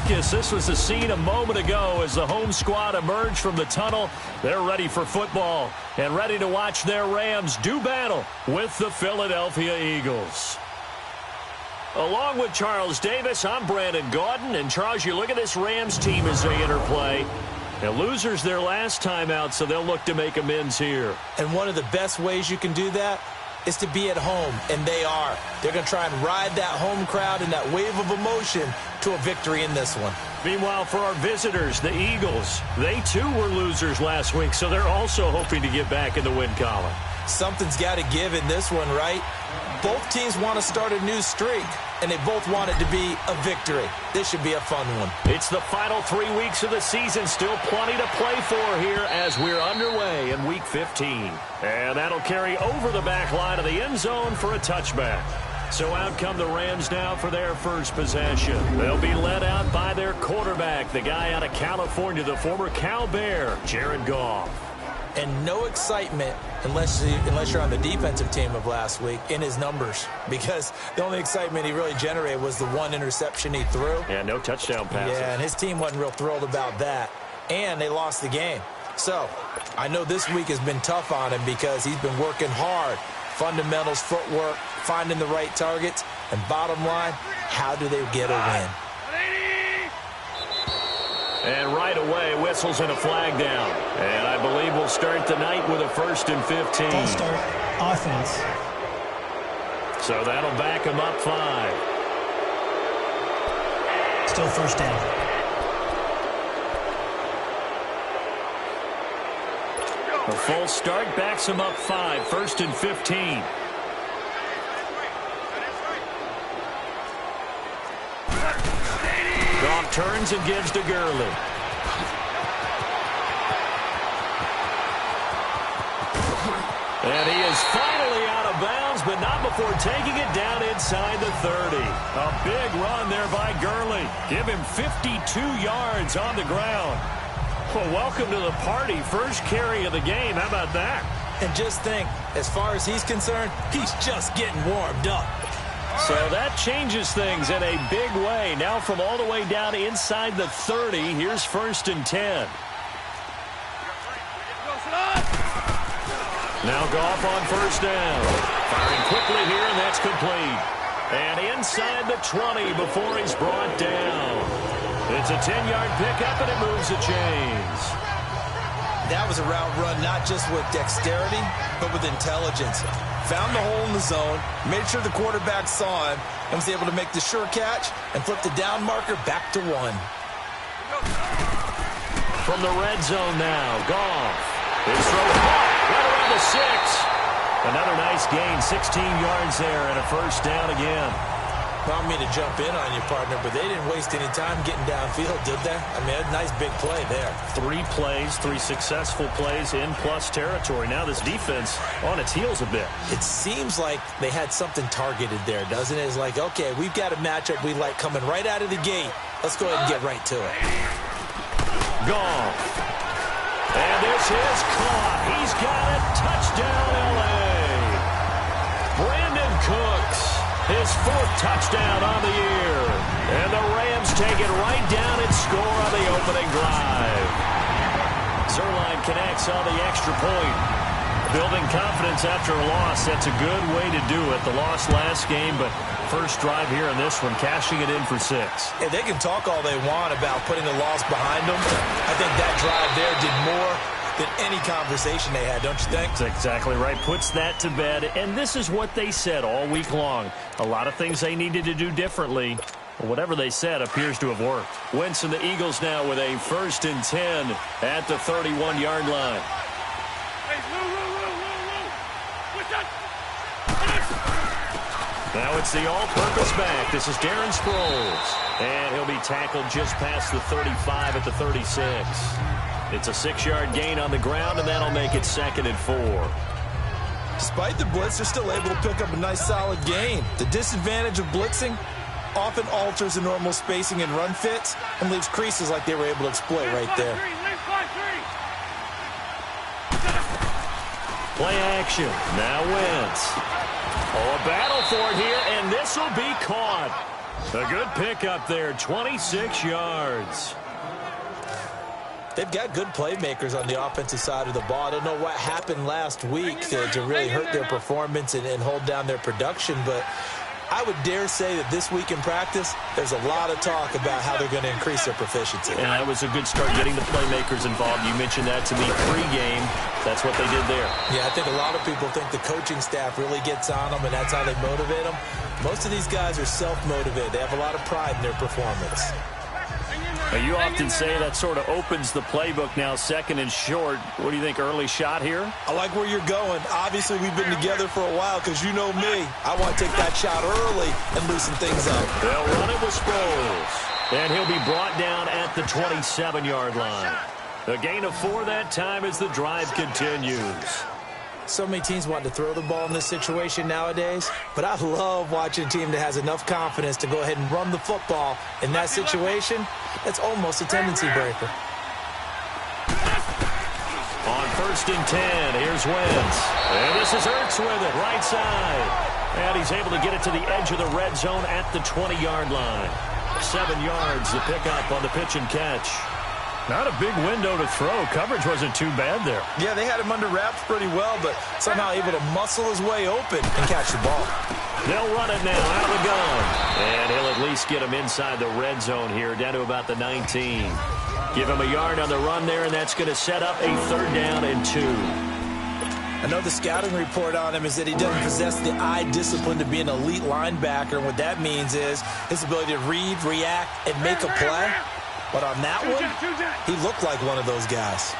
Marcus, this was the scene a moment ago as the home squad emerged from the tunnel. They're ready for football and ready to watch their Rams do battle with the Philadelphia Eagles. Along with Charles Davis, I'm Brandon Gaudin. And, Charles, you look at this Rams team as they interplay. The losers their last time out, so they'll look to make amends here. And one of the best ways you can do that is to be at home, and they are. They're going to try and ride that home crowd and that wave of emotion to a victory in this one. Meanwhile, for our visitors, the Eagles, they too were losers last week, so they're also hoping to get back in the win column. Something's got to give in this one, right? Both teams want to start a new streak, and they both want it to be a victory. This should be a fun one. It's the final 3 weeks of the season. Still plenty to play for here as we're underway in Week 15. And that'll carry over the back line of the end zone for a touchback. So out come the Rams now for their first possession. They'll be led out by their quarterback, the guy out of California, the former Cal Bear, Jared Goff. And no excitement unless you're on the defensive team of last week in his numbers, because the only excitement he really generated was the one interception he threw. Yeah, no touchdown passes. Yeah, and his team wasn't real thrilled about that. And they lost the game. So I know this week has been tough on him because he's been working hard. Fundamentals, footwork, finding the right targets. And bottom line, how do they get a win? And right away, whistles and a flag down. And I believe we'll start the night with a 1st and 15. Full start, offense. So that'll back him up 5. Still first down. A full start backs him up 5, 1st and 15. Goff turns and gives to Gurley. And he is finally out of bounds, but not before taking it down inside the 30. A big run there by Gurley. Give him 52 yards on the ground. Well, welcome to the party. First carry of the game. How about that? And just think, as far as he's concerned, he's just getting warmed up. So that changes things in a big way. Now from all the way down inside the 30, here's 1st and 10. Now Goff on 1st down. Firing quickly here, and that's complete. And inside the 20 before he's brought down. It's a 10-yard pickup, and it moves the chains. That was a route run not just with dexterity, but with intelligence. Found the hole in the zone, made sure the quarterback saw him, and was able to make the sure catch and flip the down marker back to 1. From the red zone now, Goff. His throw right around the 6. Another nice gain, 16 yards there, and a 1st down again. I don't mean to jump in on you, partner, but they didn't waste any time getting downfield, did they? I mean, a nice big play there. 3 plays, 3 successful plays in plus territory. Now this defense on its heels a bit. It seems like they had something targeted there, doesn't it? It's like, okay, we've got a matchup we like coming right out of the gate. Let's go ahead and get right to it. Goff. And this is caught. He's got it. Touchdown, L.A. Brandon Cooks, his 4th touchdown on the year. And the Rams take it right down and score on the opening drive. Zerline connects on the extra point. Building confidence after a loss, that's a good way to do it. The loss last game, but first drive here in this one, cashing it in for 6. And they can talk all they want about putting the loss behind them. I think that drive there did more than any conversation they had, don't you think? That's exactly right. Puts that to bed. And this is what they said all week long. A lot of things they needed to do differently. Whatever they said appears to have worked. Wentz and the Eagles now with a 1st and 10 at the 31-yard line. Now it's the all-purpose back. This is Darren Sproles. And he'll be tackled just past the 35 at the 36. It's a 6-yard gain on the ground, and that'll make it 2nd and 4. Despite the blitz, they're still able to pick up a nice solid gain. The disadvantage of blitzing often alters the normal spacing and run fits and leaves creases like they were able to exploit right there. Play action. Now Wentz. Oh, a battle for it here, and this will be caught. A good pickup there, 26 yards. They've got good playmakers on the offensive side of the ball. I don't know what happened last week to really hurt their performance and hold down their production, but I would dare say that this week in practice, there's a lot of talk about how they're going to increase their proficiency. And that was a good start getting the playmakers involved. You mentioned that to me pre-game. That's what they did there. Yeah, I think a lot of people think the coaching staff really gets on them, and that's how they motivate them. Most of these guys are self-motivated. They have a lot of pride in their performance. You often say that sort of opens the playbook now, second and short. What do you think, early shot here? I like where you're going. Obviously, we've been together for a while because you know me. I want to take that shot early and loosen things up. They'll run it with Sproles. And he'll be brought down at the 27-yard line. A gain of 4 that time as the drive continues. So many teams want to throw the ball in this situation nowadays, but I love watching a team that has enough confidence to go ahead and run the football. In that situation, that's almost a tendency breaker. On 1st and 10, here's Wentz. And this is Ertz with it, right side. And he's able to get it to the edge of the red zone at the 20-yard line. 7 yards to pick up on the pitch and catch. Not a big window to throw. Coverage wasn't too bad there. Yeah, they had him under wraps pretty well, but somehow able to muscle his way open and catch the ball. They'll run it now out of the gun. And he'll at least get him inside the red zone here, down to about the 19. Give him a yard on the run there, and that's going to set up a 3rd down and 2. I know the scouting report on him is that he doesn't possess the eye discipline to be an elite linebacker. And what that means is his ability to read, react, and make a play. But on that one, he looked like one of those guys.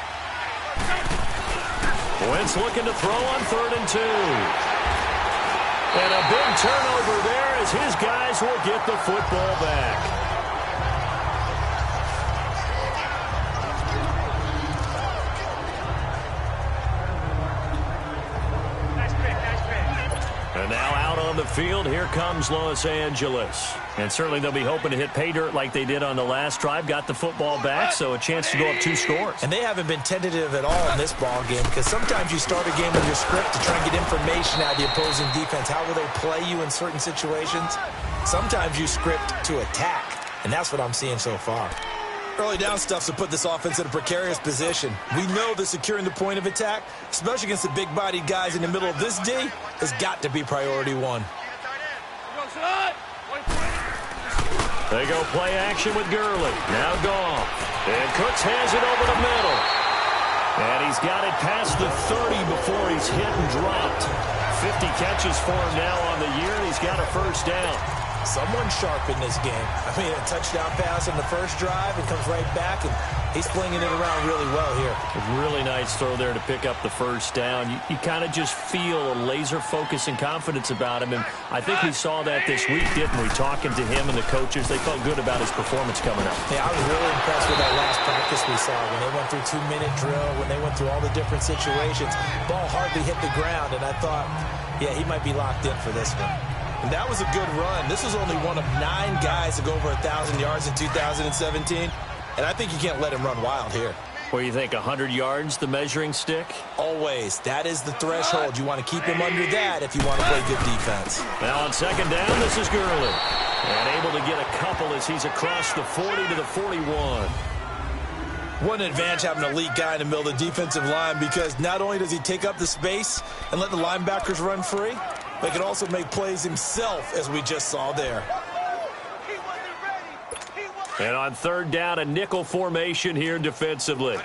Wentz looking to throw on 3rd and 2. And a big turnover there as his guys will get the football back. And now out on the field, here comes Los Angeles. And certainly they'll be hoping to hit pay dirt like they did on the last drive. Got the football back, so a chance to go up 2 scores. And they haven't been tentative at all in this ball game, because sometimes you start a game with your script to try and get information out of the opposing defense. How will they play you in certain situations? Sometimes you script to attack, and that's what I'm seeing so far. Early down stuff's to put this offense in a precarious position. We know that securing the point of attack, especially against the big-bodied guys in the middle of this D, has got to be priority 1. They go play action with Gurley. Now Goff. And Cooks has it over the middle. And he's got it past the 30 before he's hit and dropped. 50 catches for him now on the year. He's got a 1st down. Someone sharp in this game. I mean, a touchdown pass on the first drive and comes right back, and he's flinging it around really well here. A really nice throw there to pick up the 1st down. You kind of just feel a laser focus and confidence about him, and I think we saw that this week, didn't we? Talking to him and the coaches, they felt good about his performance coming up. Yeah, I was really impressed with that last practice we saw when they went through 2-minute drill, when they went through all the different situations. Ball hardly hit the ground, and I thought, yeah, he might be locked in for this one. And that was a good run. This was only one of 9 guys to go over 1,000 yards in 2017. And I think you can't let him run wild here. What do you think, 100 yards, the measuring stick? Always. That is the threshold. You want to keep him under that if you want to play good defense. Now on 2nd down, this is Gurley. And able to get a couple as he's across the 40 to the 41. What an advantage having an elite guy in the middle of the defensive line, because not only does he take up the space and let the linebackers run free, but he can also make plays himself, as we just saw there. And on 3rd down, a nickel formation here defensively.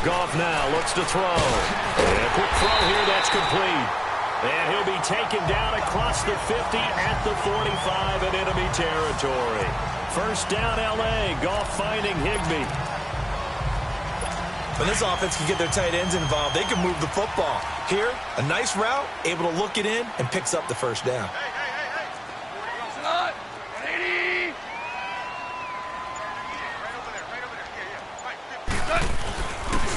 Goff now looks to throw. And a quick throw here, that's complete. And he'll be taken down across the 50 at the 45 in enemy territory. 1st down, L.A. Goff finding Higbee. When this offense can get their tight ends involved, they can move the football. Here, a nice route, able to look it in, and picks up the 1st down.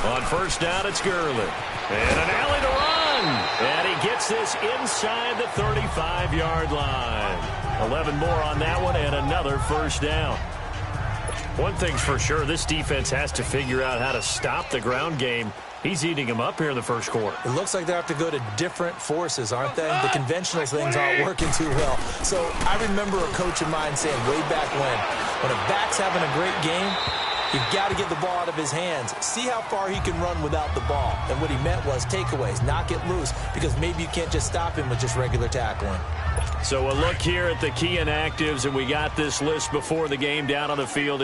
On 1st down, it's Gurley. And an alley to run. And he gets this inside the 35-yard line. 11 more on that one and another 1st down. One thing's for sure, this defense has to figure out how to stop the ground game. He's eating them up here in the first quarter. It looks like they have to go to different forces, aren't they? The conventional things aren't working too well. So I remember a coach of mine saying way back when a back's having a great game, you've got to get the ball out of his hands. See how far he can run without the ball. And what he meant was takeaways, knock it loose, because maybe you can't just stop him with just regular tackling. So a look here at the key inactives, and we got this list before the game down on the field.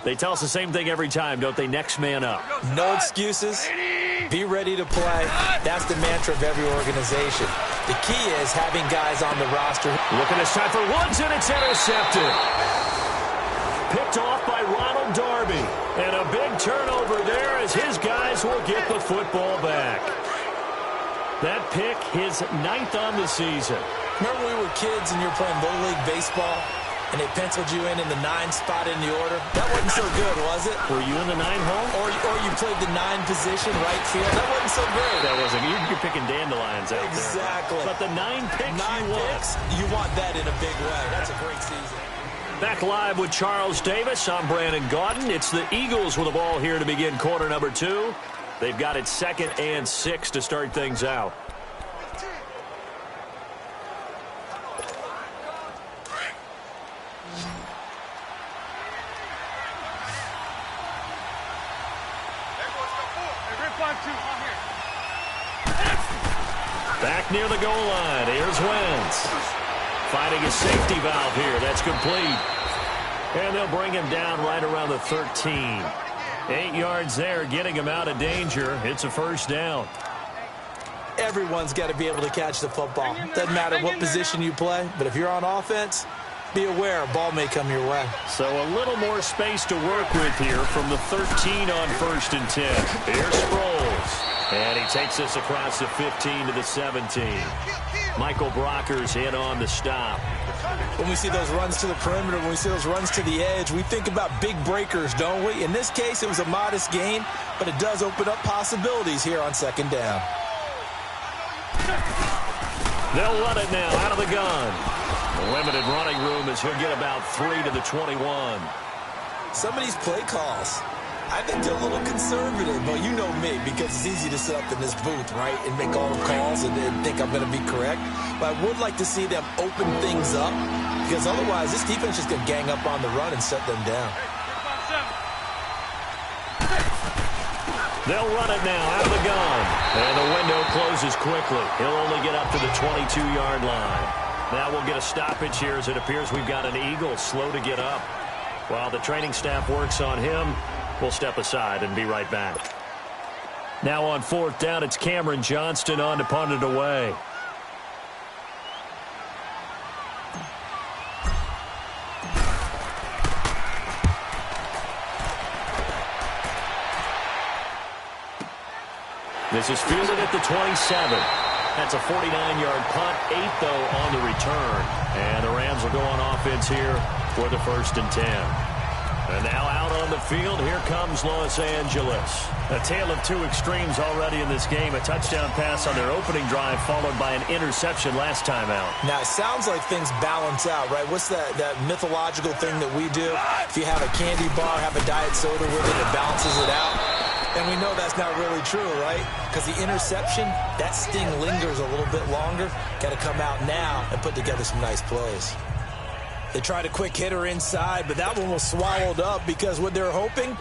They tell us the same thing every time, don't they? Next man up. No excuses. Be ready to play. That's the mantra of every organization. The key is having guys on the roster. Look at this time for Woods, and it's intercepted. Picked off by Ronald Darby. And a big turnover there as his guys will get the football back. That pick, his 9th on the season. Remember when we were kids and you were playing Little League Baseball and they penciled you in the 9 spot in the order? That wasn't so good, was it? Were you in the 9 hole? Or you played the 9 position, right field? That wasn't so great. That wasn't. You're picking dandelions out exactly. There. But the 9 picks you want that in a big way. That's a great season. Back live with Charles Davis. I'm Brandon Gaudin. It's the Eagles with the ball here to begin quarter number 2. They've got it 2nd and 6 to start things out. Back near the goal line. Here's Wentz. Finding a safety valve here. That's complete. And they'll bring him down right around the 13. 8 yards there, getting him out of danger. It's a first down. Everyone's got to be able to catch the football. Doesn't matter what position you play, but if you're on offense, be aware a ball may come your way. So a little more space to work with here from the 13 on 1st and 10. Here's Sproles. And he takes this across the 15 to the 17. Michael Brocker's in on the stop. When we see those runs to the perimeter, when we see those runs to the edge, we think about big breakers, don't we? In this case, it was a modest gain, but it does open up possibilities here on 2nd down. They'll run it now out of the gun. The limited running room as he'll get about 3 to the 21. Some of these play calls, I think they're a little conservative, but you know me, because it's easy to sit up in this booth, right, and make all the calls and think I'm going to be correct. But I would like to see them open things up, because otherwise this defense is going to gang up on the run and shut them down. They'll run it now out of the gun. And the window closes quickly. He'll only get up to the 22-yard line. Now we'll get a stoppage here as it appears we've got an Eagle slow to get up. While the training staff works on him, we'll step aside and be right back. Now on 4th down, it's Cameron Johnston on to punt it away. This is fielded at the 27. That's a 49-yard punt, 8 though on the return. And the Rams will go on offense here for the 1st and 10. And now out on the field, here comes Los Angeles. A tale of 2 extremes already in this game. A touchdown pass on their opening drive followed by an interception last time out. Now, it sounds like things balance out, right? What's that mythological thing that we do? If you have a candy bar, have a diet soda with it, it balances it out. And we know that's not really true, right? Because the interception, that sting lingers a little bit longer. Got to come out now and put together some nice plays. They tried a quick hitter inside, but that one was swallowed up because what they're hoping,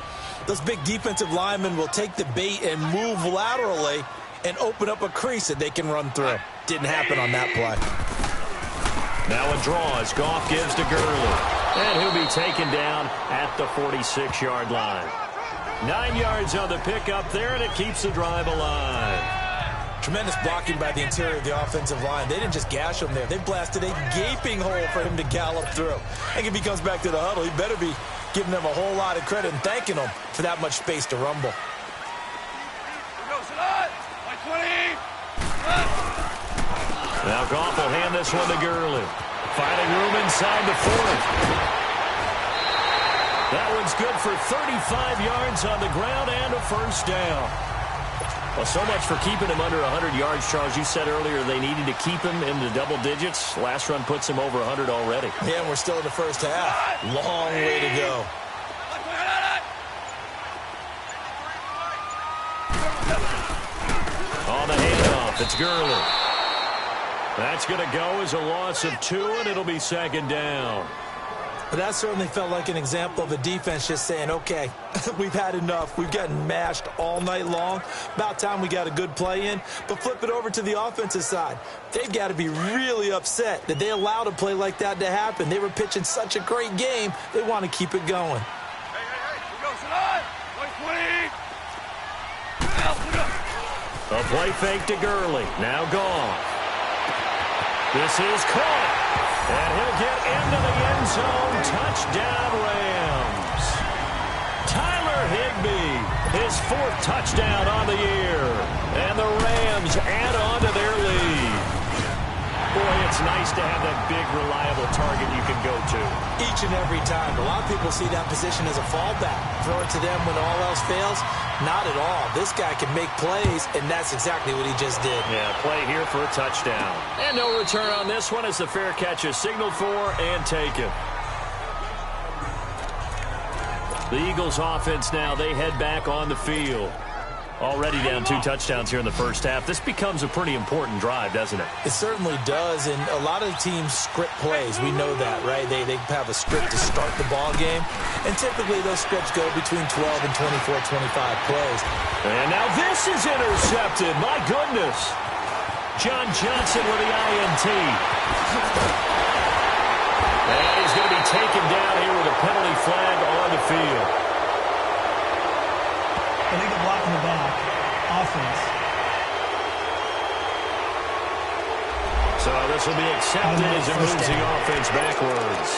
those big defensive linemen will take the bait and move laterally and open up a crease that they can run through. Didn't happen on that play. Now a draw as Goff gives to Gurley. And he'll be taken down at the 46-yard line. 9 yards on the pickup there, and it keeps the drive alive. Tremendous blocking by the interior of the offensive line. They didn't just gash him there. They blasted a gaping hole for him to gallop through. I think if he comes back to the huddle, he better be giving them a whole lot of credit and thanking them for that much space to rumble. Now Goff will hand this one to Gurley. Finding room inside the 40. That one's good for 35 yards on the ground and a first down. Well, so much for keeping him under 100 yards, Charles. You said earlier they needed to keep him in the double digits. Last run puts him over 100 already. Yeah, and we're still in the first half. Long way to go. It's Gurley. That's going to go as a loss of 2, and it'll be second down. But that certainly felt like an example of a defense just saying, okay, we've had enough. We've gotten mashed all night long. About time we got a good play in. But flip it over to the offensive side. They've got to be really upset that they allowed a play like that to happen. They were pitching such a great game. They want to keep it going. A play fake to Gurley. Now gone. This is caught. And he'll get into the end zone. Touchdown, Rams. Tyler Higbee, his 4th touchdown on the year. And the Rams add on to their lead. Boy, it's nice to have that big, reliable target you can go to. Each and every time. A lot of people see that position as a fallback. Throw it to them when all else fails. Not at all. This guy can make plays, and that's exactly what he just did. Yeah, play here for a touchdown. And no return on this one as the fair catch is signaled for and taken. The Eagles offense now, they head back on the field. Already down 2 touchdowns here in the first half. This becomes a pretty important drive, doesn't it? It certainly does, and a lot of teams script plays. We know that, right? They have a script to start the ball game, and typically those scripts go between 12 and 24, 25 plays. And now this is intercepted. My goodness. John Johnson with the INT. And he's going to be taken down here with a penalty flag on the field. Illegal block in the back. Offense. So this will be accepted as it moves the offense backwards.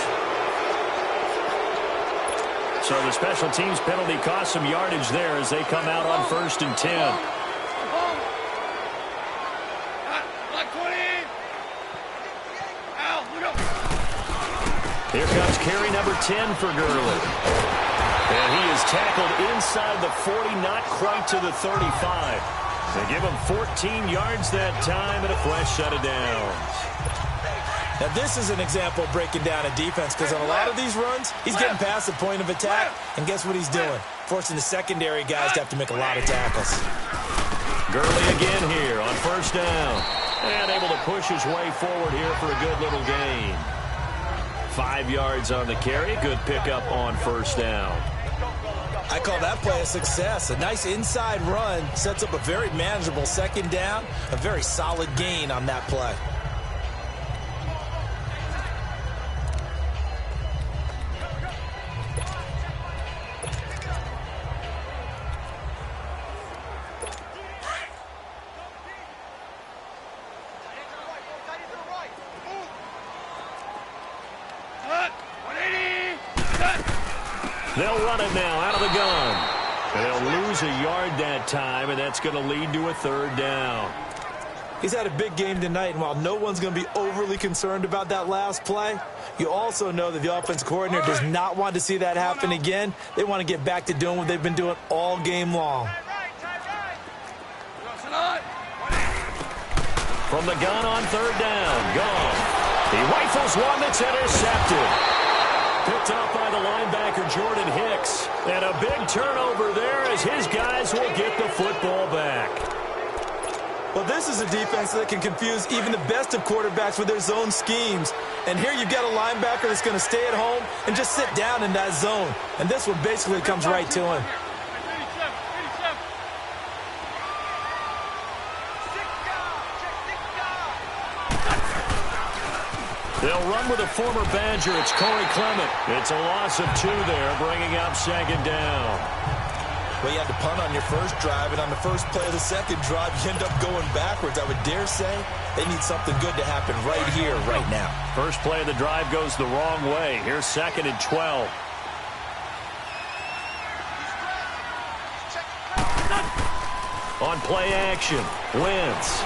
So the special teams penalty cost some yardage there as they come out on 1st and 10. Here comes carry number 10 for Gurley. And he is tackled inside the 40, not quite to the 35. They give him 14 yards that time and a fresh set of downs. Now, this is an example of breaking down a defense because on a lot of these runs, he's getting past the point of attack, and guess what he's doing? Forcing the secondary guys to have to make a lot of tackles. Gurley again here on 1st down. And able to push his way forward here for a good little gain. 5 yards on the carry. Good pickup on 1st down. I call that play a success. A nice inside run sets up a very manageable 2nd down. A very solid gain on that play. They'll run it now out of the gun. They'll lose a yard that time, and that's going to lead to a 3rd down. He's had a big game tonight, and while no one's going to be overly concerned about that last play, you also know that the offense coordinator does not want to see that happen again. They want to get back to doing what they've been doing all game long. From the gun on 3rd down, gone. He rifles one that's intercepted. Picked off by the linebacker, Jordan Hicks. And a big turnover there as his guys will get the football back. Well, this is a defense that can confuse even the best of quarterbacks with their zone schemes. And here you've got a linebacker that's going to stay at home and just sit down in that zone. And this one basically comes right to him. They'll run with a former Badger. It's Corey Clement. It's a loss of 2 there, bringing up 2nd down. Well, you had to punt on your first drive, and on the first play of the second drive, you end up going backwards. I would dare say they need something good to happen right here, right now. First play of the drive goes the wrong way. Here's 2nd and 12. On play action, Wentz.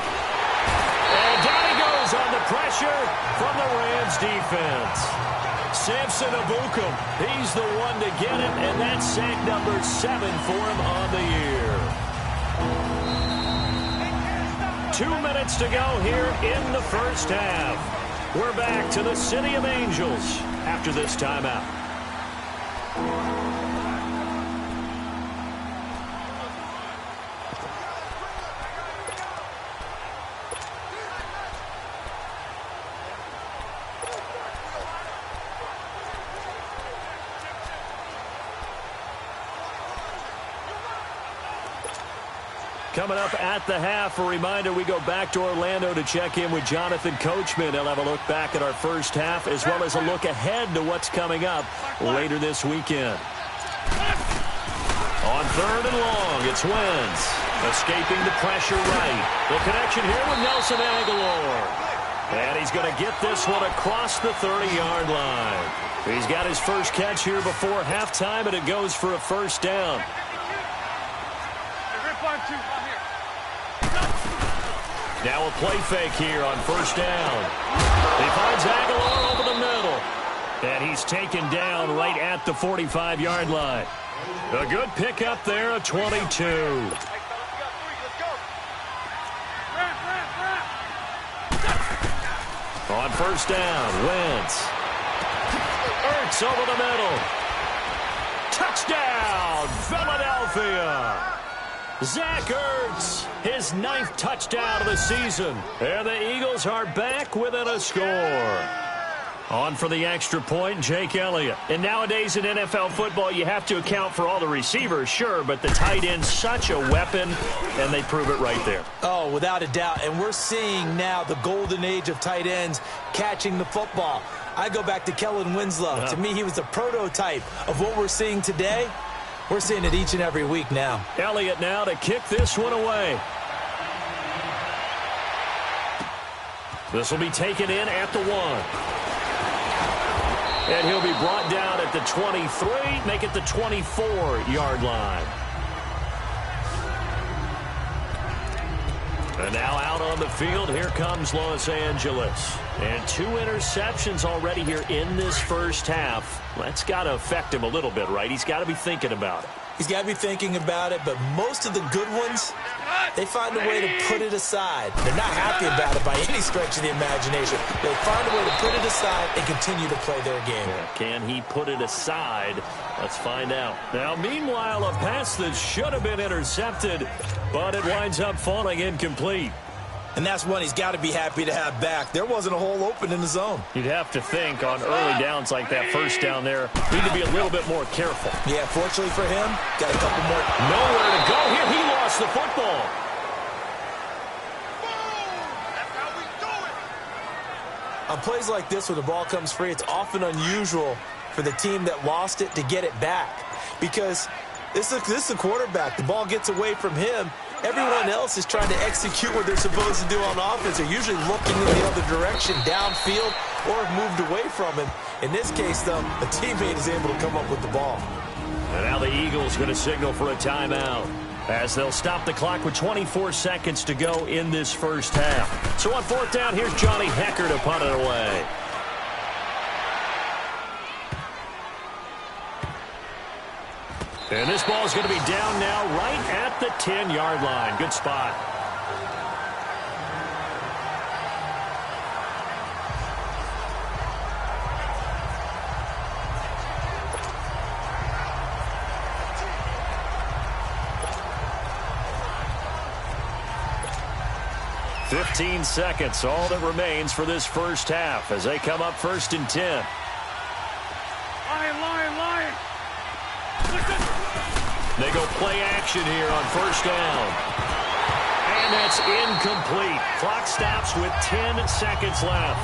And down he goes on the pressure from the Rams defense. Samson Abukum, he's the one to get it, and that's sack number 7 for him on the year. 2 minutes to go here in the first half. We're back to the City of Angels after this timeout. Coming up at the half, a reminder we go back to Orlando to check in with Jonathan Coachman. He'll have a look back at our first half as well as a look ahead to what's coming up later this weekend. On third and long, it's Wentz. Escaping the pressure right. The connection here with Nelson Aguilar. And he's going to get this one across the 30-yard line. He's got his first catch here before halftime, and it goes for a first down. Now a play fake here on first down. He finds Aguilar over the middle. And he's taken down right at the 45-yard line. A good pickup there, a 22. On first down, Wentz. Ertz over the middle. Touchdown, Philadelphia. Zach Ertz, his 9th touchdown of the season. And the Eagles are back within a score. On for the extra point, Jake Elliott. And nowadays in NFL football, you have to account for all the receivers, sure, but the tight end's such a weapon, and they prove it right there. Oh, without a doubt. And we're seeing now the golden age of tight ends catching the football. I go back to Kellen Winslow. To me, he was the prototype of what we're seeing today. We're seeing it each and every week now. Elliott now to kick this one away. This will be taken in at the 1. And he'll be brought down at the 23, make it the 24-yard line. And now out on the field, here comes Los Angeles. And 2 interceptions already here in this first half. That's got to affect him a little bit, right? He's got to be thinking about it. He's got to be thinking about it, but most of the good ones, they find a way to put it aside. They're not happy about it by any stretch of the imagination. They find a way to put it aside and continue to play their game. Yeah, can he put it aside? Let's find out. Now, meanwhile, a pass that should have been intercepted, but it winds up falling incomplete. And that's one he's got to be happy to have back. There wasn't a hole open in the zone. You'd have to think on early downs like that first down there, need to be a little bit more careful. Yeah, fortunately for him, got a couple more. Nowhere to go here. He lost the football. On plays like this where the ball comes free, it's often unusual for the team that lost it to get it back. Because this is the quarterback. The ball gets away from him. Everyone else is trying to execute what they're supposed to do on offense. They're usually looking in the other direction, downfield, or have moved away from him. In this case, though, a teammate is able to come up with the ball. And now the Eagles going to signal for a timeout as they'll stop the clock with 24 seconds to go in this first half. So on fourth down, here's Johnny Hecker to punt it away. And this ball is going to be down now right at the 10-yard line. Good spot. "15 seconds, all that remains for this first half as they come up 1st and 10. They go play action here on first down. And that's incomplete. Clock stops with 10 seconds left.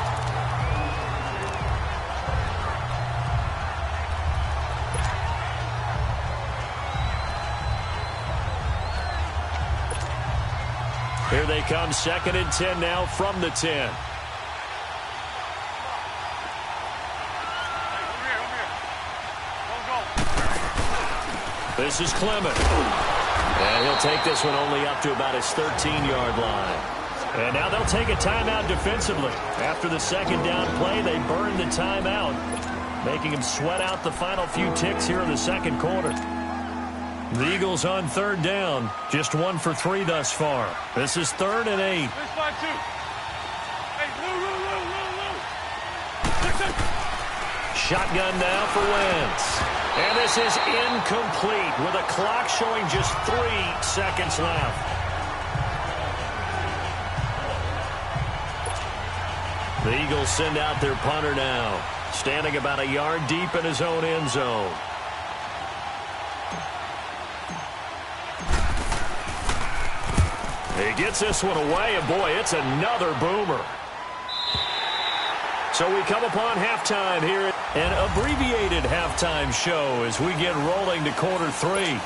Here they come, 2nd and 10 now from the 10. This is Clement. And he'll take this one only up to about his 13-yard line. And now they'll take a timeout defensively. After the 2nd down play, they burn the timeout, making him sweat out the final few ticks here in the 2nd quarter. The Eagles on 3rd down, just 1 for 3 thus far. This is 3rd and 8. Shotgun now for Wentz. And this is incomplete with a clock showing just 3 seconds left. The Eagles send out their punter now, standing about a yard deep in his own end zone. He gets this one away, and boy, it's another boomer. So we come upon halftime here, an abbreviated halftime show as we get rolling to quarter 3.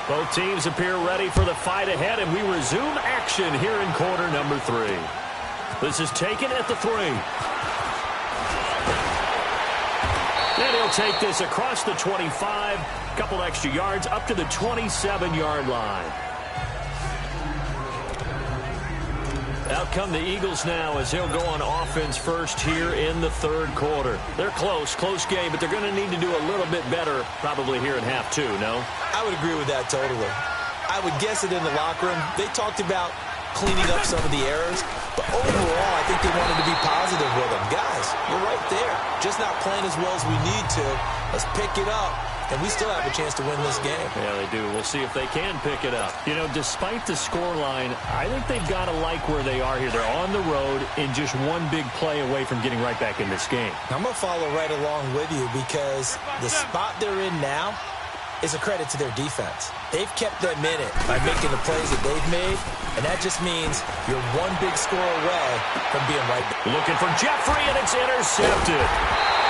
Both teams appear ready for the fight ahead, and we resume action here in quarter number 3. This is taken at the 3. And he'll take this across the 25, a couple extra yards up to the 27-yard line. Out come the Eagles now as he'll go on offense first here in the third quarter. They're close game, but they're going to need to do a little bit better probably here in half 2, no? I would agree with that totally. I would guess it in the locker room. They talked about cleaning up some of the errors, but overall, I think they wanted to be positive with them. Guys, we're right there. Just not playing as well as we need to. Let's pick it up. And we still have a chance to win this game. Yeah, they do. We'll see if they can pick it up. You know, despite the scoreline, I think they've got to like where they are here. They're on the road and just one big play away from getting right back in this game. I'm going to follow right along with you because the spot they're in now is a credit to their defense. They've kept them in it by making the plays that they've made, and that just means you're one big score away from being right back. Looking for Jeffrey, and it's intercepted.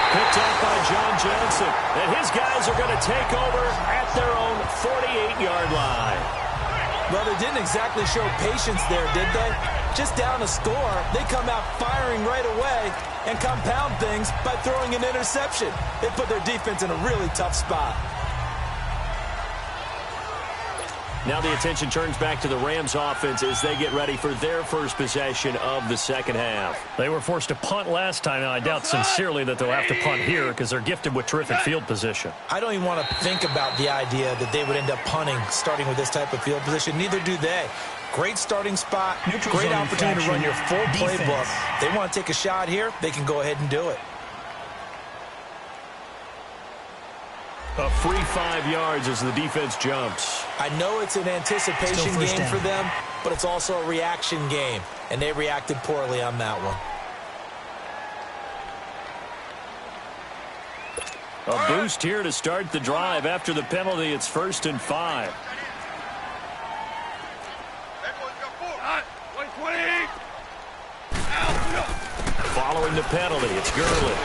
Picked up by John Johnson. And his guys are going to take over at their own 48-yard line. Well, they didn't exactly show patience there, did they? Just down a score, they come out firing right away and compound things by throwing an interception. They put their defense in a really tough spot. Now the attention turns back to the Rams offense as they get ready for their first possession of the second half. They were forced to punt last time, and I doubt sincerely that they'll have to punt here because they're gifted with terrific field position. I don't even want to think about the idea that they would end up punting starting with this type of field position. Neither do they. Great starting spot, great opportunity to run your full playbook. They want to take a shot here, they can go ahead and do it. A free 5 yards as the defense jumps. I know it's an anticipation game for them, but it's also a reaction game, and they reacted poorly on that one. A boost here to start the drive. After the penalty, it's 1st and 5. Following the penalty, it's Gurley.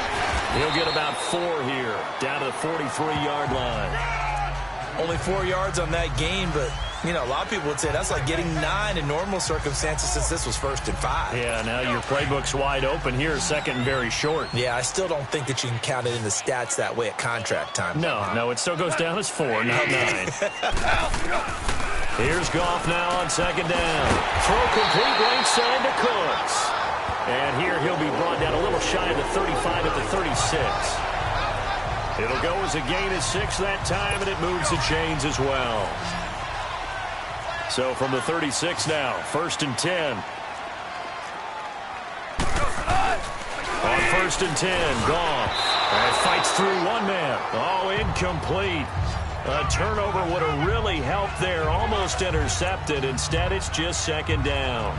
He'll get about 4 here, down to the 43-yard line. Only 4 yards on that gain, but, you know, a lot of people would say that's like getting 9 in normal circumstances since this was 1st and 5. Yeah, now your playbook's wide open here, second and very short. Yeah, I still don't think that you can count it in the stats that way at contract time. No, it still goes down as 4, not 9. Here's Goff now on second down. Throw complete right side to Cooks. And here he'll be brought down a little shy of the 35 at the 36. It'll go as a gain of 6 that time, and it moves the chains as well. So from the 36 now, 1st and 10. On 1st and 10, Goff. And fights through one man. Oh, incomplete. A turnover would have really helped there. Almost intercepted. Instead, it's just 2nd down.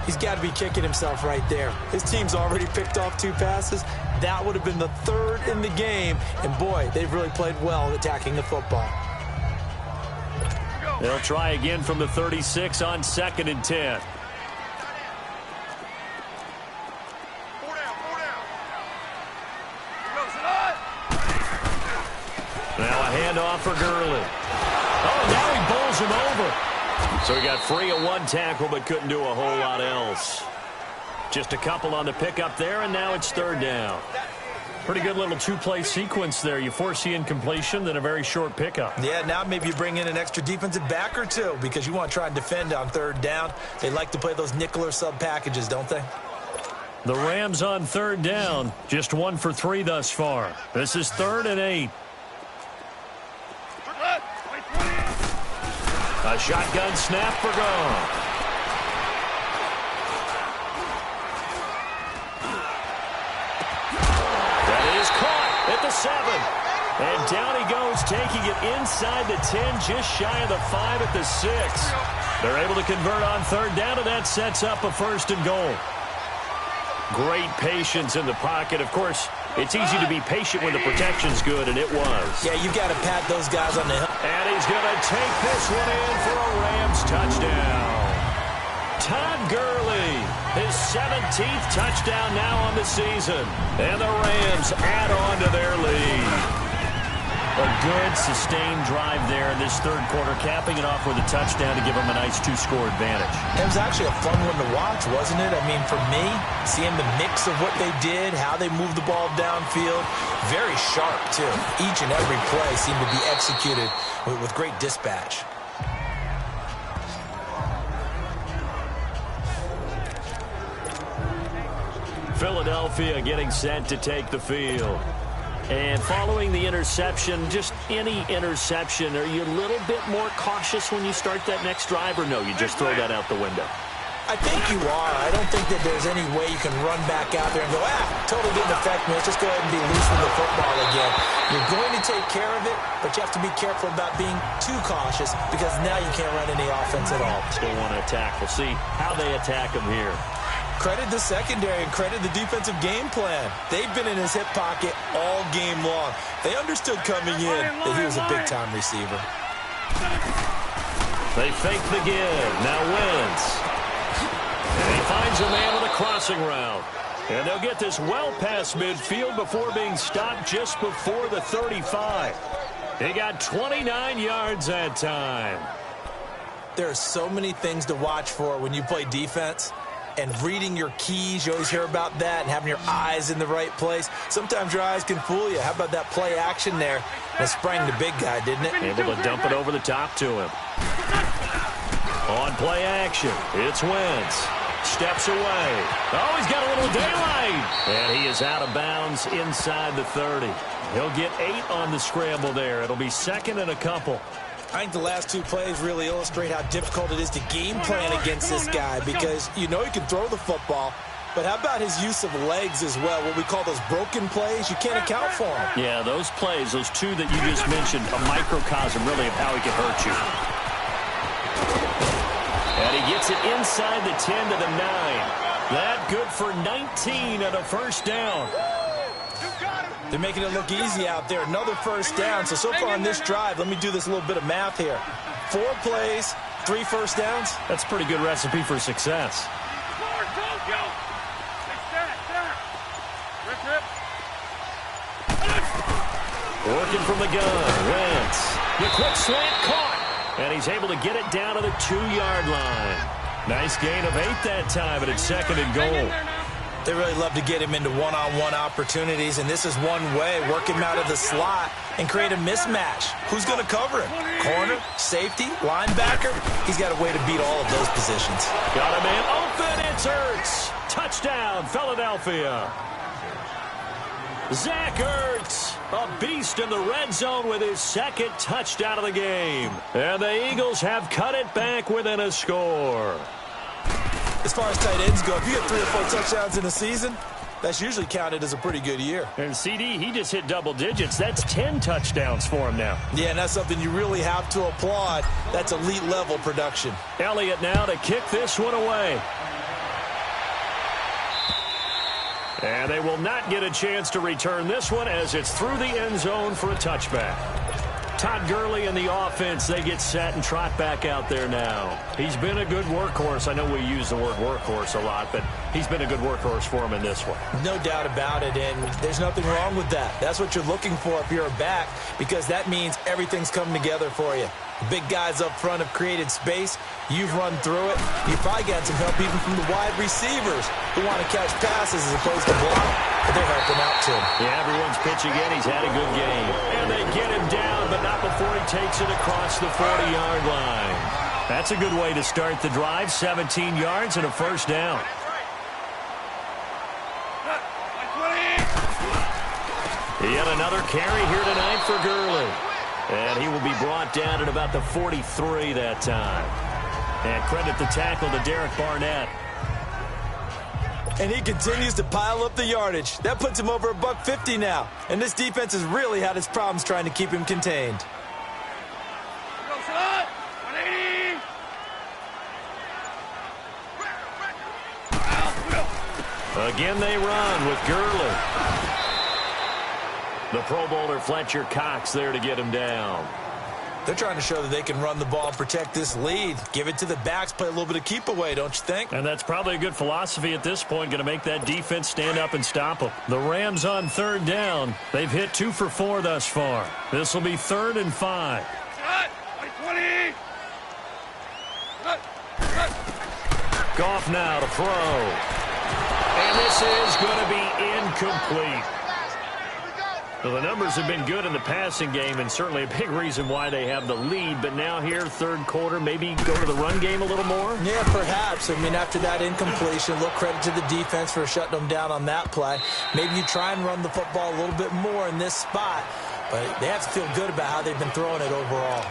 He's got to be kicking himself right there. His team's already picked off 2 passes. That would have been the 3rd in the game. And, boy, they've really played well attacking the football. They'll try again from the 36 on 2nd and 10. Now a handoff for Gurley. Oh, now he bowls him over. So he got free of 1 tackle but couldn't do a whole lot else. Just a couple on the pickup there, and now it's 3rd down. Pretty good little 2-play sequence there. You force the incompletion, then a very short pickup. Yeah, now maybe you bring in an extra defensive back or 2 because you want to try and defend on 3rd down. They like to play those nickel or sub packages, don't they? The Rams on 3rd down. Just 1 for 3 thus far. This is 3rd and 8. A shotgun snap for Goff. That is caught at the 7. And down he goes, taking it inside the 10, just shy of the 5 at the 6. They're able to convert on 3rd down, and that sets up a 1st and goal. Great patience in the pocket. Of course, It's easy to be patient when the protection's good, and it was. Yeah, you've got to pat those guys on the hill. And he's going to take this one in for a Rams touchdown. Todd Gurley, his 17th touchdown now on the season. And the Rams add on to their lead. A good, sustained drive there in this third quarter, capping it off with a touchdown to give them a nice two-score advantage. It was actually a fun one to watch, wasn't it? I mean, for me, seeing the mix of what they did, how they moved the ball downfield, very sharp, too. Each and every play seemed to be executed with great dispatch. Philadelphia getting set to take the field. And following the interception, just any interception, are you a little bit more cautious when you start that next drive, or no, you just throw that out the window? I think you are. I don't think that there's any way you can run back out there and go, totally didn't affect me. Let's just go ahead and be loose with the football again. You're going to take care of it, but you have to be careful about being too cautious because now you can't run any offense at all. Still want to attack. We'll see how they attack him here. Credit the secondary and credit the defensive game plan. They've been in his hip pocket all game long. They understood coming in that he was a big-time receiver. They fake the give. Now Wentz. And he finds a man on a crossing route. And they'll get this well past midfield before being stopped just before the 35. He got 29 yards that time. There are so many things to watch for when you play defense. And reading your keys, you always hear about that, and having your eyes in the right place. Sometimes your eyes can fool you. How about that play action there? And it sprang the big guy, didn't it? Able to dump it over the top to him. On play action, it's Wentz. Steps away. Oh, he's got a little daylight. And he is out of bounds inside the 30. He'll get 8 on the scramble there. It'll be second and a couple. I think the last two plays really illustrate how difficult it is to game plan against this guy because you know he can throw the football, but how about his use of legs as well? What we call those broken plays, you can't account for them. Yeah, those plays, those two that you just mentioned, a microcosm really of how he can hurt you. And he gets it inside the 10 to the 9. That good for 19 and a first down. They're making it look easy out there. Another first down. So far on this drive, let me do this little bit of math here. 4 plays, 3 first downs. That's a pretty good recipe for success. Working from the gun. Wentz. The quick slant caught. And he's able to get it down to the 2-yard line. Nice gain of 8 that time, but it's second and goal. They really love to get him into one-on-one opportunities, and this is one way. Work him out of the slot and create a mismatch. Who's going to cover him? Corner, safety, linebacker? He's got a way to beat all of those positions. Got a man open. It's Ertz. Touchdown, Philadelphia. Zach Ertz, a beast in the red zone with his second touchdown of the game. And the Eagles have cut it back within a score. As far as tight ends go, if you get 3 or 4 touchdowns in a season, that's usually counted as a pretty good year. And CD, he just hit double digits. That's 10 touchdowns for him now. Yeah, and that's something you really have to applaud. That's elite-level production. Elliott now to kick this one away. And they will not get a chance to return this one as it's through the end zone for a touchback. Todd Gurley and the offense, they get set and trot back out there now. He's been a good workhorse. I know we use the word workhorse a lot, but he's been a good workhorse for him in this one. No doubt about it, and there's nothing wrong with that. That's what you're looking for if you're a back, because that means everything's coming together for you. The big guys up front have created space. You've run through it. You've probably got some help even from the wide receivers who want to catch passes as opposed to block, but they're helping out too. Yeah, everyone's pitching in. He's had a good game. And they get him down, but not before he takes it across the 40-yard line. That's a good way to start the drive. 17 yards and a first down. Yet another carry here tonight for Gurley. And he will be brought down at about the 43 that time. And credit the tackle to Derek Barnett. And he continues to pile up the yardage. That puts him over $150 now. And this defense has really had its problems trying to keep him contained. Again they run with Gurley. The Pro Bowler Fletcher Cox there to get him down. They're trying to show that they can run the ball and protect this lead. Give it to the backs, play a little bit of keep away, don't you think? And that's probably a good philosophy at this point, going to make that defense stand up and stop them. The Rams on third down. They've hit 2 for 4 thus far. This will be 3rd and 5. Goff now to throw. And this is going to be incomplete. Well, the numbers have been good in the passing game, and certainly a big reason why they have the lead. But now here, third quarter, maybe go to the run game a little more? Yeah, perhaps. I mean, after that incompletion, a little credit to the defense for shutting them down on that play. Maybe you try and run the football a little bit more in this spot. But they have to feel good about how they've been throwing it overall.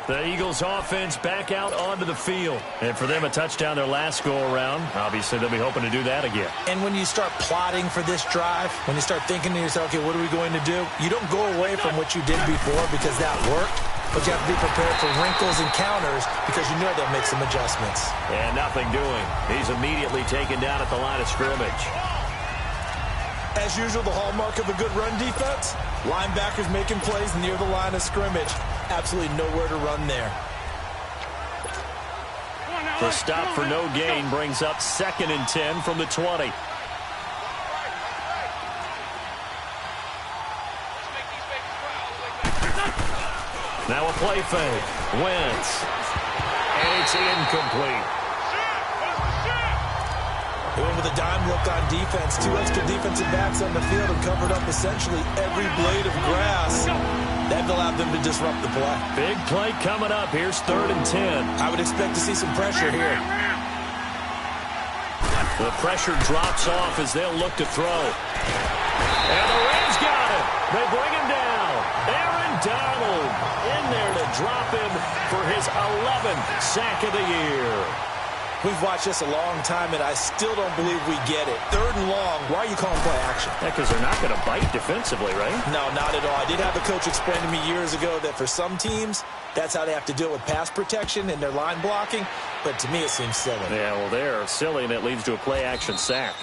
The Eagles offense back out onto the field. And for them, a touchdown their last go-around. Obviously, they'll be hoping to do that again. And when you start plotting for this drive, when you start thinking to yourself, okay, what are we going to do? You don't go away from what you did before because that worked. But you have to be prepared for wrinkles and counters because you know they'll make some adjustments. And nothing doing. He's immediately taken down at the line of scrimmage. As usual, the hallmark of a good run defense, linebackers making plays near the line of scrimmage. Absolutely nowhere to run there. The stop for no gain brings up 2nd and 10 from the 20. Now a play fake. Wentz. And it's incomplete. They went with a dime look on defense. 2 extra defensive backs on the field and covered up essentially every blade of grass. That allowed them to disrupt the play. Big play coming up. Here's 3rd and 10. I would expect to see some pressure here. The pressure drops off as they'll look to throw. And the Rams got it. They bring him down. Aaron Donald in there to drop him for his 11th sack of the year. We've watched this a long time, and I still don't believe we get it. 3rd and long. Why are you calling play action? Yeah, because they're not going to bite defensively, right? No, not at all. I did have a coach explain to me years ago that for some teams, that's how they have to deal with pass protection and their line blocking. But to me, it seems silly. Yeah, well, they're silly, and it leads to a play-action sack.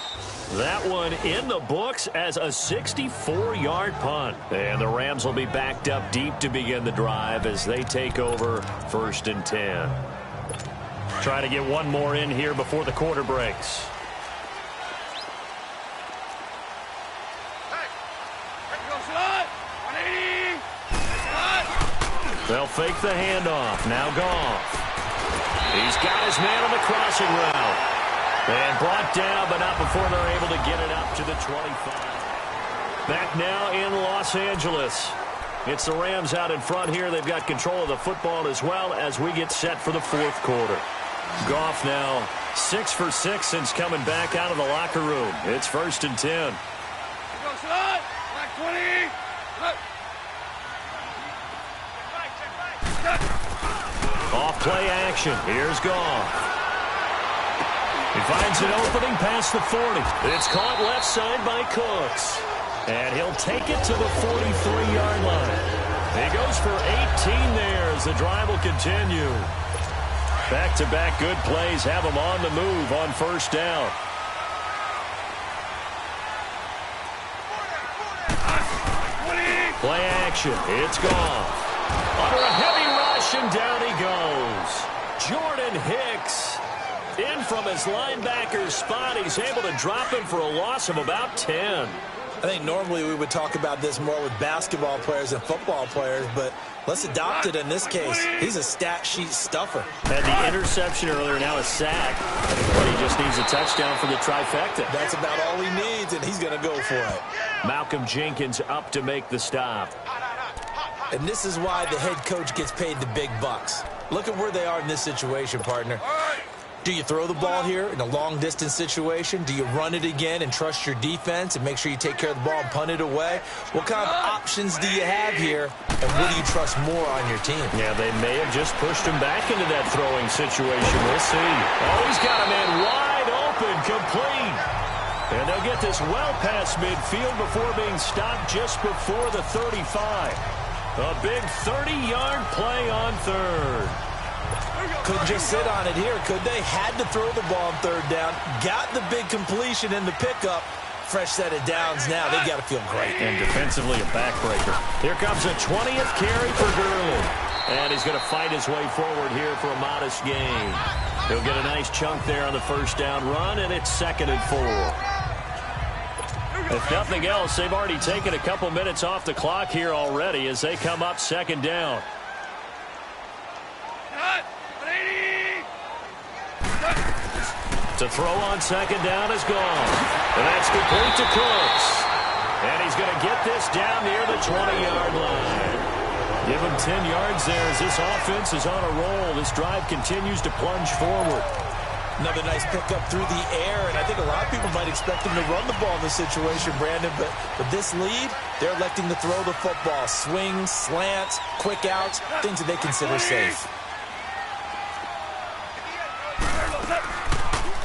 That one in the books as a 64-yard punt. And the Rams will be backed up deep to begin the drive as they take over 1st and 10. Try to get one more in here before the quarter breaks. They'll fake the handoff. Now Goff. He's got his man on the crossing route. And brought down, but not before they're able to get it up to the 25. Back now in Los Angeles. It's the Rams out in front here. They've got control of the football as well as we get set for the 4th quarter. Goff now 6 for 6 since coming back out of the locker room. It's 1st and 10. Off play action. Here's Goff. He finds an opening past the 40. It's caught left side by Cooks. And he'll take it to the 43-yard line. He goes for 18 there as the drive will continue. Back-to-back good plays have him on the move on 1st down. Play action. It's Goff. Under a heavy rush, and down he goes. Jordan Hicks in from his linebacker's spot. He's able to drop him for a loss of about 10. I think normally we would talk about this more with basketball players and football players, but let's adopt it in this case. He's a stat sheet stuffer. Had the interception earlier, now a sack. But he just needs a touchdown for the trifecta. That's about all he needs, and he's going to go for it. Malcolm Jenkins up to make the stop. And this is why the head coach gets paid the big bucks. Look at where they are in this situation, partner. Do you throw the ball here in a long-distance situation? Do you run it again and trust your defense and make sure you take care of the ball and punt it away? What kind of options do you have here, and what do you trust more on your team? Yeah, they may have just pushed him back into that throwing situation. We'll see. Oh, he's got a man wide open, complete. And they'll get this well past midfield before being stopped just before the 35. A big 30-yard play on 3rd. Couldn't just sit on it here, could they? Had to throw the ball on 3rd down. Got the big completion in the pickup. fresh set of downs now. They've got to feel great. And defensively, a backbreaker. Here comes a 20th carry for Gurley. And he's going to fight his way forward here for a modest gain. He'll get a nice chunk there on the first down run, and it's 2nd and 4. If nothing else, they've already taken a couple minutes off the clock here already as they come up 2nd down. To throw on 2nd down is gone. And that's complete to Cooks. And he's going to get this down near the 20-yard line. Give him 10 yards there as this offense is on a roll. This drive continues to plunge forward. Another nice pickup through the air, and I think a lot of people might expect him to run the ball in this situation, Brandon, but with this lead, they're electing to throw the football. Swings, slants, quick outs, things that they consider safe.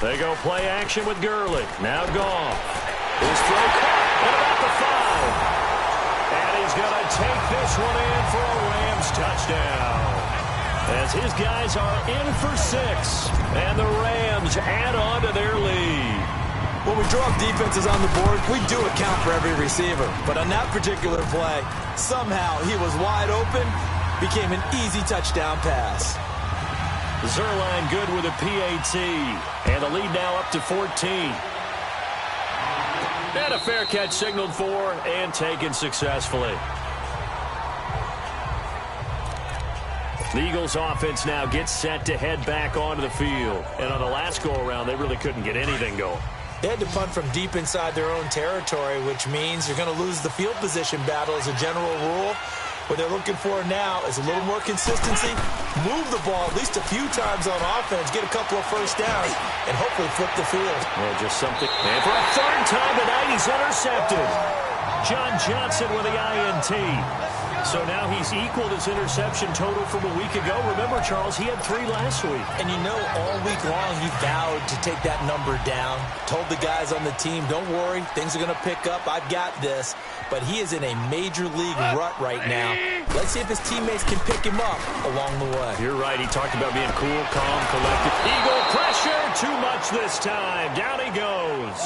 They go play action with Gurley. Now gone. His throw caught at about the 5. And he's going to take this one in for a Rams touchdown. As his guys are in for 6. And the Rams add on to their lead. When we draw up defenses on the board, we do account for every receiver. But on that particular play, somehow he was wide open, became an easy touchdown pass. Zerline good with a PAT. And the lead now up to 14. And a fair catch signaled for and taken successfully. The Eagles offense now gets set to head back onto the field. And on the last go-around, they really couldn't get anything going. They had to punt from deep inside their own territory, which means you're going to lose the field position battle as a general rule. What they're looking for now is a little more consistency, move the ball at least a few times on offense, get a couple of first downs, and hopefully flip the field. Well, just something. And for a 3rd time tonight, he's intercepted. John Johnson with the INT. So now he's equaled his interception total from a week ago. Remember, Charles, he had 3 last week. And you know, all week long he vowed to take that number down. Told the guys on the team, don't worry, things are going to pick up. I've got this. But he is in a major league rut right now. Let's see if his teammates can pick him up along the way. You're right. He talked about being cool, calm, collected. Eagle pressure. Too much this time. Down he goes.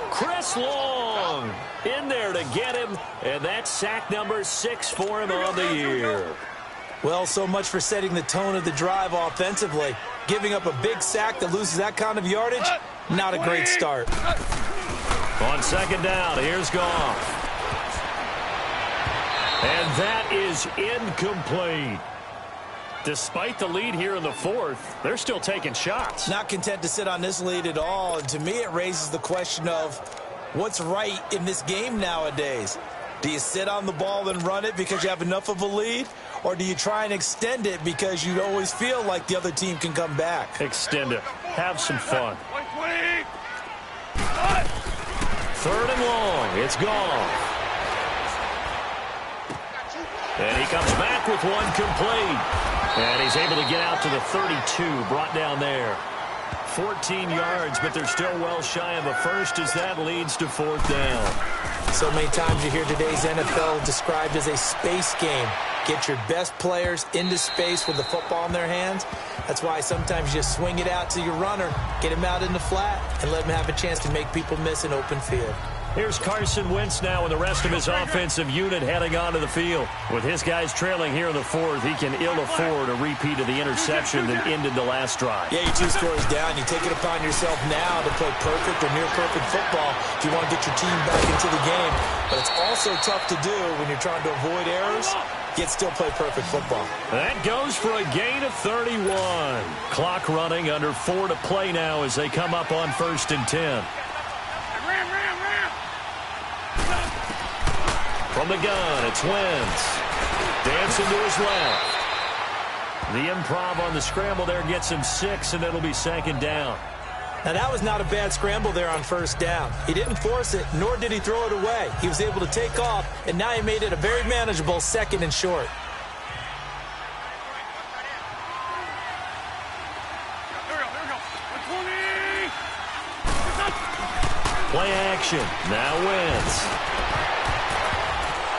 Chris Long in there to get him. And that's sack number 6 for him on the year. Well, so much for setting the tone of the drive offensively. Giving up a big sack that loses that kind of yardage, not a great start. On 2nd down, here's Goff. And that is incomplete. Despite the lead here in the 4th, they're still taking shots. Not content to sit on this lead at all. And to me, it raises the question of what's right in this game nowadays. Do you sit on the ball and run it because you have enough of a lead? Or do you try and extend it because you always feel like the other team can come back? Extend it. Have some fun. 3rd and long. It's gone. And he comes back with one complete. And he's able to get out to the 32, brought down there. 14 yards, but they're still well shy of a first as that leads to 4th down. So many times you hear today's NFL described as a space game. Get your best players into space with the football in their hands. That's why sometimes you just swing it out to your runner, get him out in the flat, and let him have a chance to make people miss an open field. Here's Carson Wentz now and the rest of his offensive unit heading onto the field. With his guys trailing here in the 4th, he can ill afford a repeat of the interception that ended the last drive. Yeah, you're 2 scores down. You take it upon yourself now to play perfect or near-perfect football if you want to get your team back into the game. But it's also tough to do when you're trying to avoid errors, yet still play perfect football. That goes for a gain of 31. Clock running under 4 to play now as they come up on 1st and 10. From the gun, it's Wentz. Dancing to his left. The improv on the scramble there gets him 6, and it'll be 2nd down. Now, that was not a bad scramble there on 1st down. He didn't force it, nor did he throw it away. He was able to take off, and now he made it a very manageable 2nd and short. Play action. Now Wentz.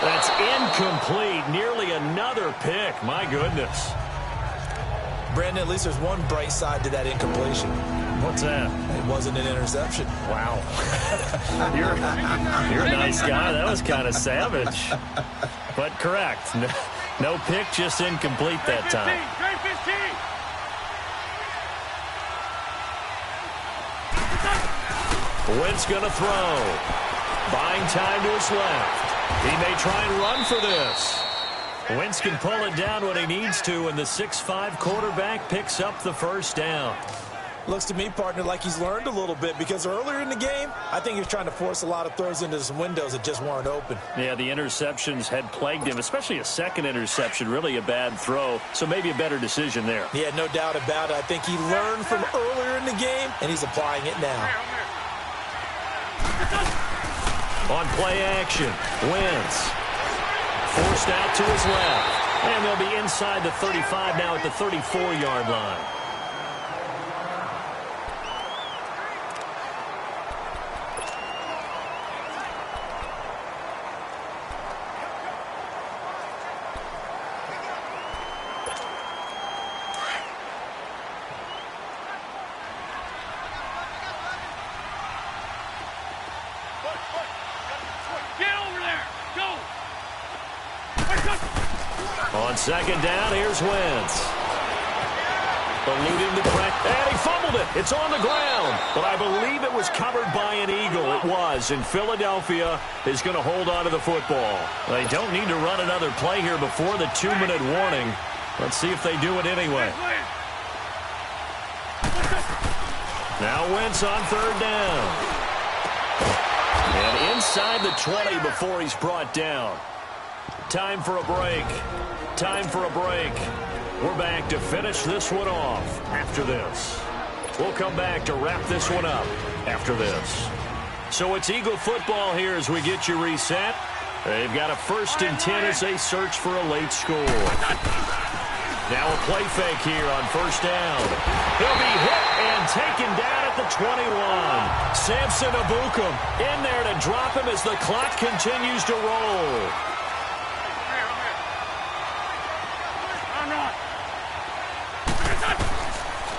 That's incomplete. Nearly another pick. My goodness. Brandon, at least there's one bright side to that incompletion. What's that? It wasn't an interception. Wow. You're a nice guy. That was kind of savage. But correct. No pick, just incomplete that time. Wentz going to throw. Buying time to his left. He may try and run for this. Wentz can pull it down when he needs to, and the 6'5" quarterback picks up the first down. Looks to me, partner, like he's learned a little bit, because earlier in the game, I think he was trying to force a lot of throws into some windows that just weren't open. Yeah, the interceptions had plagued him, especially a second interception, really a bad throw, so maybe a better decision there. Yeah, no doubt about it. I think he learned from earlier in the game, and he's applying it now. On play action, Wentz forced out to his left, and they'll be inside the 35 now at the 34-yard line. On second down, here's Wentz. Eluding the pressure, and he fumbled it. It's on the ground, but I believe it was covered by an Eagle. It was, and Philadelphia is going to hold on to the football. They don't need to run another play here before the 2-minute warning. Let's see if they do it anyway. Now Wentz on third down. And inside the 20 before he's brought down. Time for a break. Time for a break. We're back to finish this one off after this. We'll come back to wrap this one up after this. So it's Eagle football here as we get you reset. They've got a 1st and 10 as they search for a late score. Now a play fake here on first down. He'll be hit and taken down at the 21. Samson Ebukam in there to drop him as the clock continues to roll.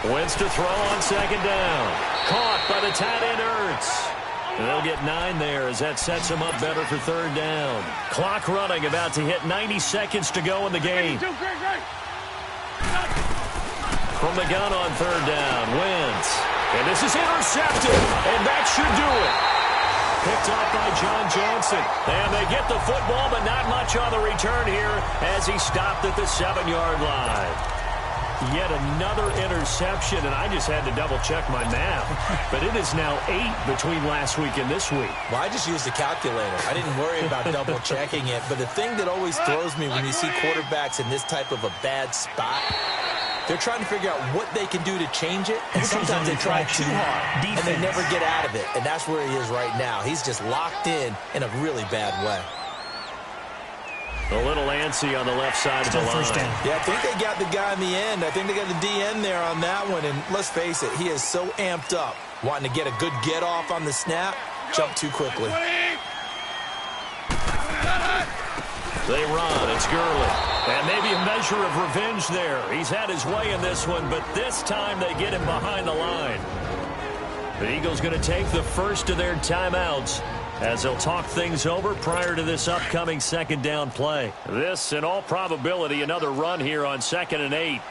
Wentz to throw on second down. Caught by the tight end Ertz. And they'll get 9 there as that sets him up better for third down. Clock running, about to hit 90 seconds to go in the game. From the gun on third down, Wentz. And this is intercepted, and that should do it. Picked off by John Johnson. And they get the football, but not much on the return here as he stopped at the 7-yard line. Yet another interception, and I just had to double-check my math. But it is now 8 between last week and this week. Well, I just used a calculator. I didn't worry about double-checking it. But the thing that always throws me when you see quarterbacks in this type of a bad spot, they're trying to figure out what they can do to change it, and sometimes they try too hard, and they never get out of it. And that's where he is right now. He's just locked in a really bad way. A little antsy on the left side of the line. Yeah, I think they got the guy in the end. I think they got the DN there on that one. And let's face it, he is so amped up, wanting to get a good get-off on the snap, jump too quickly. They run. It's Gurley. And maybe a measure of revenge there. He's had his way in this one, but this time they get him behind the line. The Eagles going to take the first of their timeouts as they'll talk things over prior to this upcoming second down play. This, in all probability, another run here on 2nd and 8.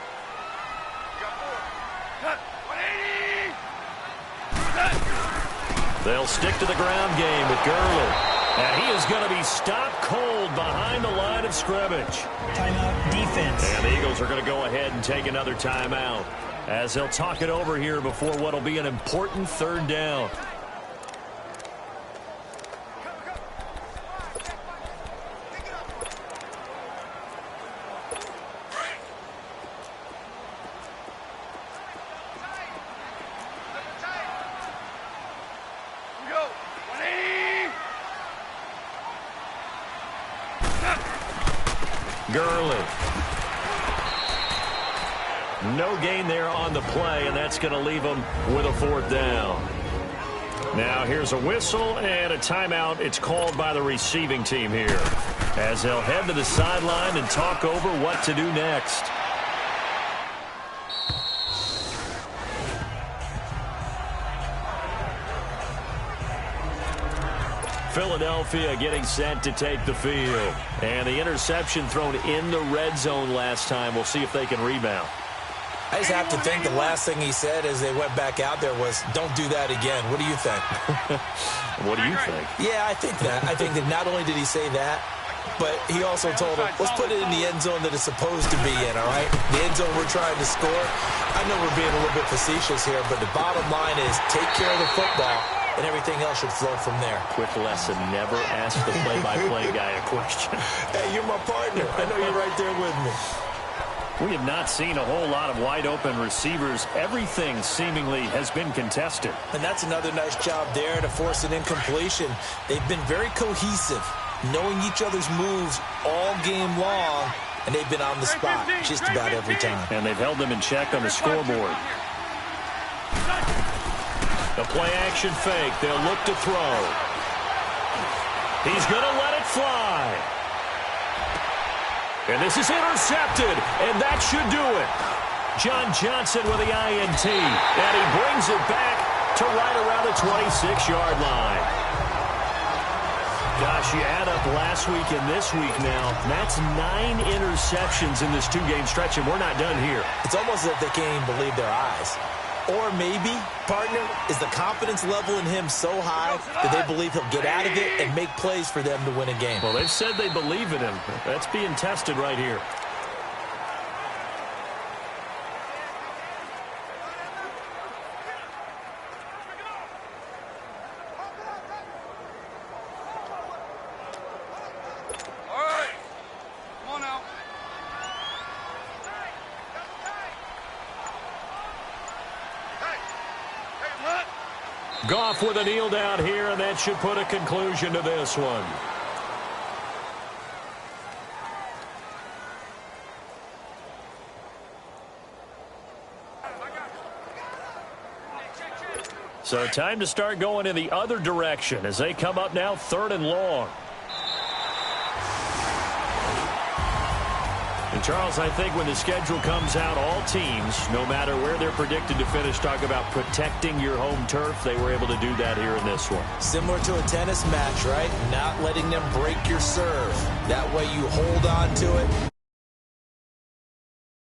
They'll stick to the ground game with Gurley. And he is going to be stopped cold behind the line of scrimmage. Timeout defense. And the Eagles are going to go ahead and take another timeout as they'll talk it over here before what will be an important third down. Gurley. No gain there on the play, and that's going to leave them with a 4th down. Now here's a whistle and a timeout. It's called by the receiving team here as they'll head to the sideline and talk over what to do next. Philadelphia getting set to take the field. And the interception thrown in the red zone last time. We'll see if they can rebound. I just have to think the last thing he said as they went back out there was, don't do that again. What do you think? What do you think? Yeah, I think that. I think that not only did he say that, but he also told him, let's put it in the end zone that it's supposed to be in, all right? The end zone we're trying to score. I know we're being a little bit facetious here, but the bottom line is take care of the football, and everything else should flow from there. Quick lesson, never ask the play-by-play guy a question. Hey, you're my partner. I know you're right there with me. We have not seen a whole lot of wide-open receivers. Everything seemingly has been contested. And that's another nice job there to force an incompletion. They've been very cohesive, knowing each other's moves all game long, and they've been on the spot just about every time. And they've held them in check on the scoreboard. The play-action fake. They'll look to throw. He's going to let it fly. And this is intercepted, and that should do it. John Johnson with the INT, and he brings it back to right around the 26-yard line. Gosh, you add up last week and this week now, that's 9 interceptions in this 2-game stretch, and we're not done here. It's almost as if they can't even believe their eyes. Or maybe, partner, is the confidence level in him so high that they believe he'll get out of it and make plays for them to win a game. Well, they've said they believe in him. That's being tested right here. Goff with a kneel down here, and that should put a conclusion to this one. So time to start going in the other direction as they come up now 3rd and long. And Charles, I think when the schedule comes out, all teams, no matter where they're predicted to finish, talk about protecting your home turf. They were able to do that here in this one. Similar to a tennis match, right? Not letting them break your serve. That way you hold on to it.